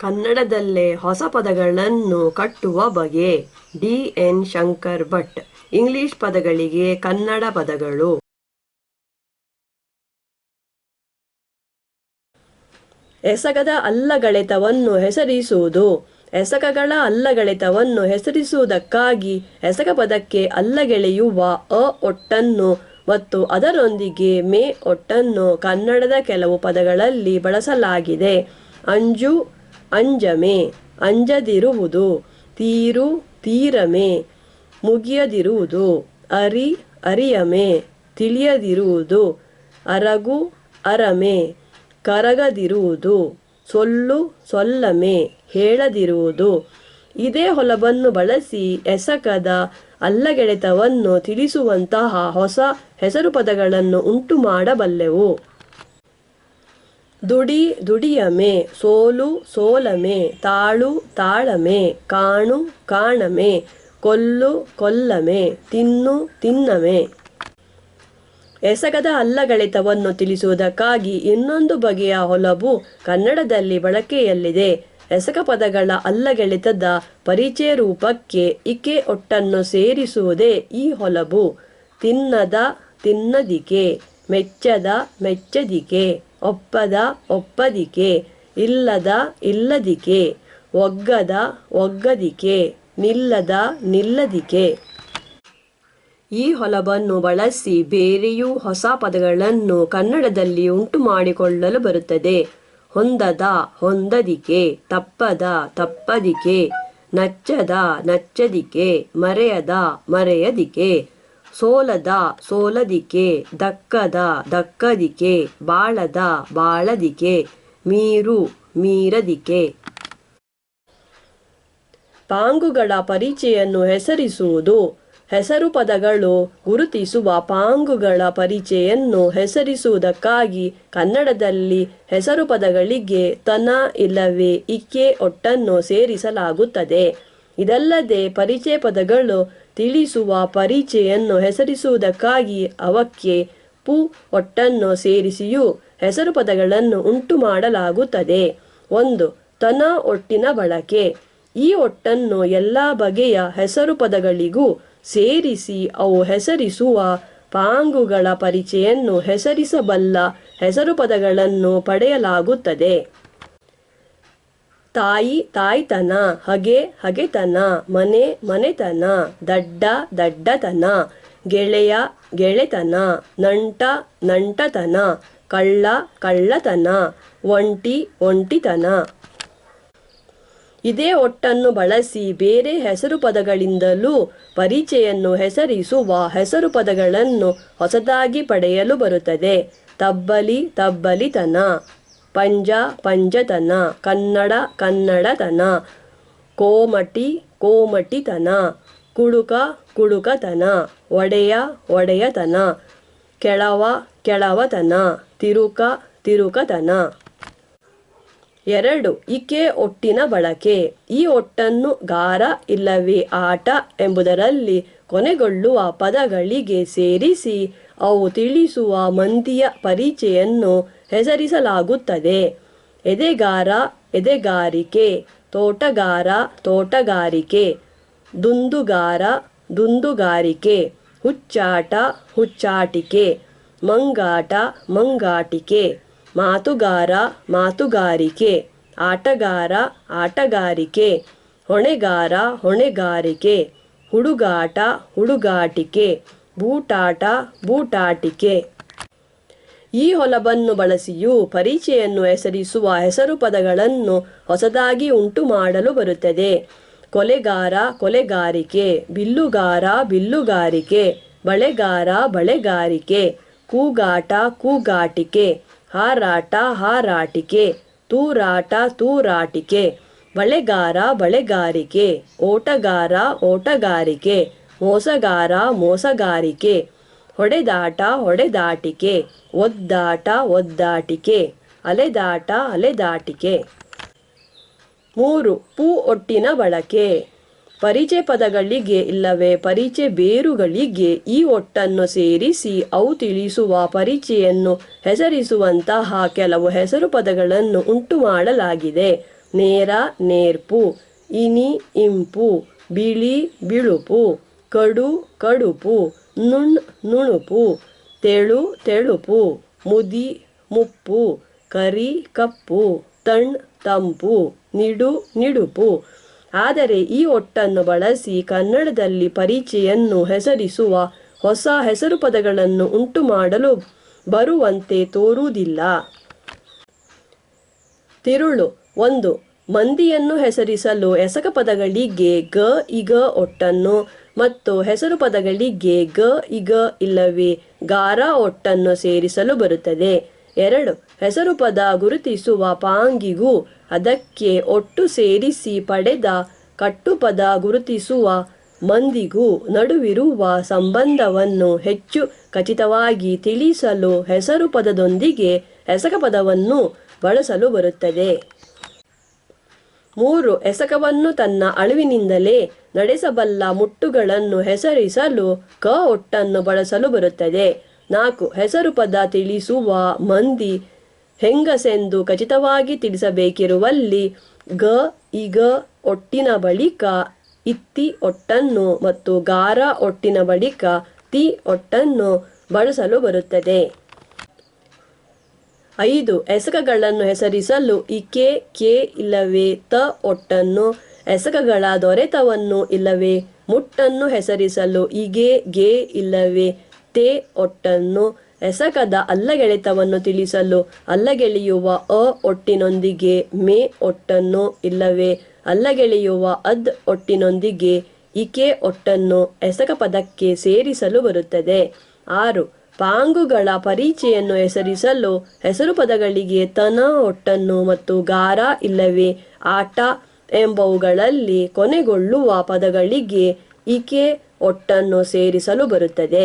ಕನ್ನಡದಲ್ಲೇ ಹೊಸ ಪದಗಳನ್ನು ಕಟ್ಟುವ ಬಗೆ. ಡಿ.ಎನ್. ಶಂಕರ್ ಭಟ್. ಇಂಗ್ಲಿಷ್ ಪದಗಳಿಗೆ ಕನ್ನಡ ಪದಗಳು. ಎಸಗದ ಅಲ್ಲಗಳೆತವನ್ನು ಹೆಸರಿಸುವುದು. ಎಸಗಗಳ ಅಲ್ಲಗಳೆತವನ್ನು ಹೆಸರಿಸುವುದಕ್ಕಾಗಿ ಎಸಗ ಪದಕ್ಕೆ ಅಲ್ಲಗೆಳೆಯುವ ಅ ಒಟ್ಟನ್ನು ಮತ್ತು ಅದರೊಂದಿಗೆ ಮೇ ಒಟ್ಟನ್ನು ಕನ್ನಡದ ಕೆಲವು ಪದಗಳಲ್ಲಿ ಬಳಸಲಾಗಿದೆ. ಅಂಜು, ಅಂಜಮೆ, ಅಂಜದಿರುವುದು. ತೀರು, ತೀರಮೆ, ಮುಗಿಯದಿರುವುದು. ಅರಿ, ಅರಿಯಮೆ, ತಿಳಿಯದಿರುವುದು. ಅರಗು, ಅರಮೆ, ಕರಗದಿರುವುದು. ಸೊಲ್ಲು, ಸೊಲ್ಲಮೆ, ಹೇಳದಿರುವುದು. ಇದೇ ಹೊಲಬನ್ನು ಬಳಸಿ ಎಸಗದ ಅಲ್ಲಗೆಳೆತವನ್ನು ತಿಳಿಸುವಂತಹ ಹೊಸ ಹೆಸರು ಪದಗಳನ್ನು ಉಂಟು ಮಾಡಬಲ್ಲೆವು. ದುಡಿ, ದುಡಿಯಮೆ, ಸೋಲು, ಸೋಲಮೆ, ತಾಳು, ತಾಳಮೆ, ಕಾಣು, ಕಾಣಮೆ, ಕೊಲ್ಲು, ಕೊಲ್ಲಮೆ, ತಿನ್ನು, ತಿನ್ನಮೆ. ಎಸಗದ ಅಲ್ಲಗಳೆತವನ್ನು ತಿಳಿಸುವುದಕ್ಕಾಗಿ ಇನ್ನೊಂದು ಬಗೆಯ ಹೊಲಬು ಕನ್ನಡದಲ್ಲಿ ಬಳಕೆಯಲ್ಲಿದೆ. ಎಸಗ ಪದಗಳ ಅಲ್ಲಗೆಳೆತದ ಪರಿಚಯ ರೂಪಕ್ಕೆ ಇಕೆ ಒಟ್ಟನ್ನು ಸೇರಿಸುವುದೇ ಈ ಹೊಲಬು. ತಿನ್ನದ, ತಿನ್ನದಿಕೆ, ಮೆಚ್ಚದ, ಮೆಚ್ಚದಿಕೆ, ಒಪ್ಪದ, ಒಪ್ಪದಿಕೆ, ಇಲ್ಲದ, ಇಲ್ಲದಿಕೆ, ಒಗ್ಗದ, ಒಗ್ಗದಿಕೆ, ನಿಲ್ಲದ, ನಿಲ್ಲದಿಕೆ. ಈ ಹೊಲಬನ್ನು ಬಳಸಿ ಬೇರೆಯೂ ಹೊಸ ಪದಗಳನ್ನು ಕನ್ನಡದಲ್ಲಿ ಉಂಟು ಮಾಡಿಕೊಳ್ಳಲು ಬರುತ್ತದೆ. ಹೊಂದದ, ಹೊಂದದಿಕೆ, ತಪ್ಪದ, ತಪ್ಪದಿಕೆ, ನಚ್ಚದ, ನಚ್ಚದಿಕೆ, ಮರೆಯದ, ಮರೆಯದಿಕೆ, ಸೋಲದ, ಸೋಲದಿಕೆ, ದಕ್ಕದ, ದಕ್ಕದಿಕೆ, ಬಾಳದ, ಬಾಳದಿಕೆ, ಮೀರು, ಮೀರದಿಕೆ. ಪಾಂಗುಗಳ ಪರಿಚಯನ್ನು ಹೆಸರಿಸುವುದು. ಹೆಸರು ಪದಗಳು ಗುರುತಿಸುವ ಪಾಂಗುಗಳ ಪರಿಚಯನ್ನು ಹೆಸರಿಸುವುದಕ್ಕಾಗಿ ಕನ್ನಡದಲ್ಲಿ ಹೆಸರು ಪದಗಳಿಗೆ ತನ ಇಲ್ಲವೇ ಇಕೆ ಒಟ್ಟನ್ನು ಸೇರಿಸಲಾಗುತ್ತದೆ. ಇದಲ್ಲದೆ ಪರಿಚಯ ಪದಗಳು ತಿಳಿಸುವ ಪರಿಚಯನ್ನು ಹೆಸರಿಸುವುದಕ್ಕಾಗಿ ಅವಕ್ಕೆ ಪು ಒಟ್ಟನ್ನು ಸೇರಿಸಿಯೂ ಹೆಸರು ಪದಗಳನ್ನು ಉಂಟು ಮಾಡಲಾಗುತ್ತದೆ. 1. ತನ ಒಟ್ಟಿನ ಬಳಕೆ. ಈ ಒಟ್ಟನ್ನು ಎಲ್ಲ ಬಗೆಯ ಹೆಸರು ಪದಗಳಿಗೂ ಸೇರಿಸಿ ಅವು ಹೆಸರಿಸುವ ಪಾಂಗುಗಳ ಪರಿಚಯನ್ನು ಹೆಸರಿಸಬಲ್ಲ ಹೆಸರು ಪದಗಳನ್ನು ಪಡೆಯಲಾಗುತ್ತದೆ. ತಾಯಿ, ತಾಯ್ತನ, ಹಗೆ, ಹಗೆತನ, ಮನೆ, ಮನೆತನ, ದಡ್ಡ, ದಡ್ಡತನ, ಗೆಳೆಯ, ಗೆಳೆತನ, ನಂಟ, ನಂಟತನ, ಕಳ್ಳ, ಕಳ್ಳತನ, ಒಂಟಿ, ಒಂಟಿತನ. ಇದೇ ಒಟ್ಟನ್ನು ಬಳಸಿ ಬೇರೆ ಹೆಸರು ಪದಗಳಿಂದಲೂ ಪರಿಚಯನ್ನು ಹೆಸರಿಸುವ ಹೆಸರು ಪದಗಳನ್ನು ಹೊಸದಾಗಿ ಪಡೆಯಲು ಬರುತ್ತದೆ. ತಬ್ಬಲಿ, ತಬ್ಬಲಿತನ, ಪಂಜ, ಪಂಜತನ, ಕನ್ನಡ, ಕನ್ನಡತನ, ಕೋಮಟಿ, ಕೋಮಟಿತನ, ಕುಡುಕ, ಕುಡುಕತನ, ಒಡೆಯ, ಒಡೆಯತನ, ಕೆಳವ, ಕೆಳವತನ, ತಿರುಕ, ತಿರುಕತನ. 2. ಇಕೆ ಒಟ್ಟಿನ ಬಳಕೆ. ಈ ಒಟ್ಟನ್ನು ಗಾರ ಇಲ್ಲವೇ ಆಟ ಎಂಬುದರಲ್ಲಿ ಕೊನೆಗೊಳ್ಳುವ ಪದಗಳಿಗೆ ಸೇರಿಸಿ ಅವು ತಿಳಿಸುವ ಮಂದಿಯ ಪರಿಚಯನ್ನು ಹೆಸರಿಸಲಾಗುತ್ತದೆ. ಎದೆಗಾರ, ಎದೆಗಾರಿಕೆ, ತೋಟಗಾರ, ತೋಟಗಾರಿಕೆ, ದುಂದುಗಾರ, ದುಂದುಗಾರಿಕೆ, ಹುಚ್ಚಾಟ, ಹುಚ್ಚಾಟಿಕೆ, ಮಂಗಾಟ, ಮಂಗಾಟಿಕೆ, ಮಾತುಗಾರ, ಮಾತುಗಾರಿಕೆ, ಆಟಗಾರ, ಆಟಗಾರಿಕೆ, ಹೊಣೆಗಾರ, ಹೊಣೆಗಾರಿಕೆ, ಹುಡುಗಾಟ, ಹುಡುಗಾಟಿಕೆ, ಬೂಟಾಟ, ಬೂಟಾಟಿಕೆ. ಈ ಹೊಲಬನ್ನು ಬಳಸಿಯೂ ಪರಿಚಯನ್ನು ಹೆಸರಿಸುವ ಹೆಸರು ಪದಗಳನ್ನು ಹೊಸದಾಗಿ ಉಂಟು ಮಾಡಲು ಬರುತ್ತದೆ. ಕೊಲೆಗಾರ, ಕೊಲೆಗಾರಿಕೆ, ಬಿಲ್ಲುಗಾರ, ಬಿಲ್ಲುಗಾರಿಕೆ, ಬಳೆಗಾರ, ಬಳೆಗಾರಿಕೆ, ಕೂಗಾಟ, ಕೂಗಾಟಿಕೆ, ಹಾರಾಟ, ಹಾರಾಟಿಕೆ, ತೂರಾಟ, ತೂರಾಟಿಕೆ, ಬಳೆಗಾರ, ಬಳೆಗಾರಿಕೆ, ಓಟಗಾರ, ಓಟಗಾರಿಕೆ, ಮೋಸಗಾರ, ಮೋಸಗಾರಿಕೆ, ಹೊಡೆದಾಟ, ಹೊಡೆದಾಟಿಕೆ, ಒದ್ದಾಟ, ಒದ್ದಾಟಿಕೆ, ಅಲೆದಾಟ, ಅಲೆದಾಟಿಕೆ. 3. ಪೂ ಒಟ್ಟಿನ ಬಳಕೆ. ಪರಿಚಯ ಪದಗಳಿಗೆ ಇಲ್ಲವೇ ಪರಿಚಯ ಬೇರುಗಳಿಗೆ ಈ ಒಟ್ಟನ್ನು ಸೇರಿಸಿ ಅವು ತಿಳಿಸುವ ಪರಿಚಯನ್ನು ಹೆಸರಿಸುವಂತಹ ಕೆಲವು ಹೆಸರು ಪದಗಳನ್ನು ಉಂಟು ಮಾಡಲಾಗಿದೆ. ನೇರ ನೇರ್ಪು, ಇನಿ ಇಂಪು, ಬಿಳಿ ಬಿಳುಪು, ಕಡು ಕಡುಪು, ನುಣ್ ನುಣುಪು, ತೆಳು ತೆಳುಪು, ಮುದಿ ಮುಪ್ಪು, ಕರಿ ಕಪ್ಪು, ತಣ್ ತಂಪು, ನಿಡು ನಿಡುಪು. ಆದರೆ ಈ ಒಟ್ಟನ್ನು ಬಳಸಿ ಕನ್ನಡದಲ್ಲಿ ಪರಿಚೆಯನ್ನು ಹೆಸರಿಸುವ ಹೊಸ ಹೆಸರು ಪದಗಳನ್ನು ಉಂಟು ಮಾಡಲು ಬರುವಂತೆ ತೋರುವುದಿಲ್ಲ. ತಿರುಳು 1. ಮಂದಿಯನ್ನು ಹೆಸರಿಸಲು ಎಸಕ ಪದಗಳಿಗೆ ಗ ಇಗ ಒಟ್ಟನ್ನು ಮತ್ತು ಹೆಸರು ಪದಗಳಿಗೆ ಗ ಇಗ ಇಲ್ಲವೇ ಗಾರ ಒಟ್ಟನ್ನು ಸೇರಿಸಲು ಬರುತ್ತದೆ. 2. ಹೆಸರು ಪದ ಗುರುತಿಸುವ ಪಾಂಗಿಗೂ ಅದಕ್ಕೆ ಒಟ್ಟು ಸೇರಿಸಿ ಪಡೆದ ಕಟ್ಟುಪದ ಗುರುತಿಸುವ ಮಂದಿಗೂ ನಡುವಿರುವ ಸಂಬಂಧವನ್ನು ಹೆಚ್ಚು ಖಚಿತವಾಗಿ ತಿಳಿಸಲು ಹೆಸರು ಪದದೊಂದಿಗೆ ಎಸಕ ಪದವನ್ನು ಬಳಸಲು ಬರುತ್ತದೆ. 3. ಎಸಕವನ್ನು ತನ್ನ ಅಳುವಿನಿಂದಲೇ ನಡೆಸಬಲ್ಲ ಮುಟ್ಟುಗಳನ್ನು ಹೆಸರಿಸಲು ಕ ಒಟ್ಟನ್ನು ಬಳಸಲು ಬರುತ್ತದೆ. 4. ಹೆಸರು ಪದ ತಿಳಿಸುವ ಮಂದಿ ಹೆಂಗಸೆಂದು ಖಚಿತವಾಗಿ ತಿಳಿಸಬೇಕಿರುವಲ್ಲಿ ಗ ಇಗ ಒಟ್ಟಿನ ಬಳಿಕ ಇತ್ತಿ ಒಟ್ಟನ್ನು ಮತ್ತು ಗಾರ ಒಟ್ಟಿನ ಬಳಿಕ ತಿ ಒಟ್ಟನ್ನು ಬಳಸಲು ಬರುತ್ತದೆ. 5. ಎಸಕಗಳನ್ನು ಹೆಸರಿಸಲು ಇಕೆ ಕೆ ಇಲ್ಲವೇ ತ ಒಟ್ಟನ್ನು, ಎಸಕಗಳ ದೊರೆತವನ್ನು ಇಲ್ಲವೇ ಮುಟ್ಟನ್ನು ಹೆಸರಿಸಲು ಇಗೆ ಗೆ ಇಲ್ಲವೇ ತೇ ಒಟ್ಟನ್ನು, ಎಸಕದ ಅಲ್ಲಗೆಳೆತವನ್ನು ತಿಳಿಸಲು ಅಲ್ಲಗೆಳೆಯುವ ಅ ಒಟ್ಟಿನೊಂದಿಗೆ ಮೇ ಒಟ್ಟನ್ನು ಇಲ್ಲವೇ ಅಲ್ಲಗೆಳೆಯುವ ಅದ್ ಒಟ್ಟಿನೊಂದಿಗೆ ಇಕೆ ಒಟ್ಟನ್ನು ಎಸಕ ಪದಕ್ಕೆ ಸೇರಿಸಲು ಬರುತ್ತದೆ. 6. ಪಾಂಗುಗಳ ಪರಿಚೆಯನ್ನು ಹೆಸರಿಸಲು ಹೆಸರು ಪದಗಳಿಗೆ ತನ ಒಟ್ಟನ್ನು ಮತ್ತು ಗಾರ ಇಲ್ಲವೇ ಆಟ ಎಂಬವುಗಳಲ್ಲಿ ಕೊನೆಗೊಳ್ಳುವ ಪದಗಳಿಗೆ ಇಕೆ ಒಟ್ಟನ್ನು ಸೇರಿಸಲು ಬರುತ್ತದೆ.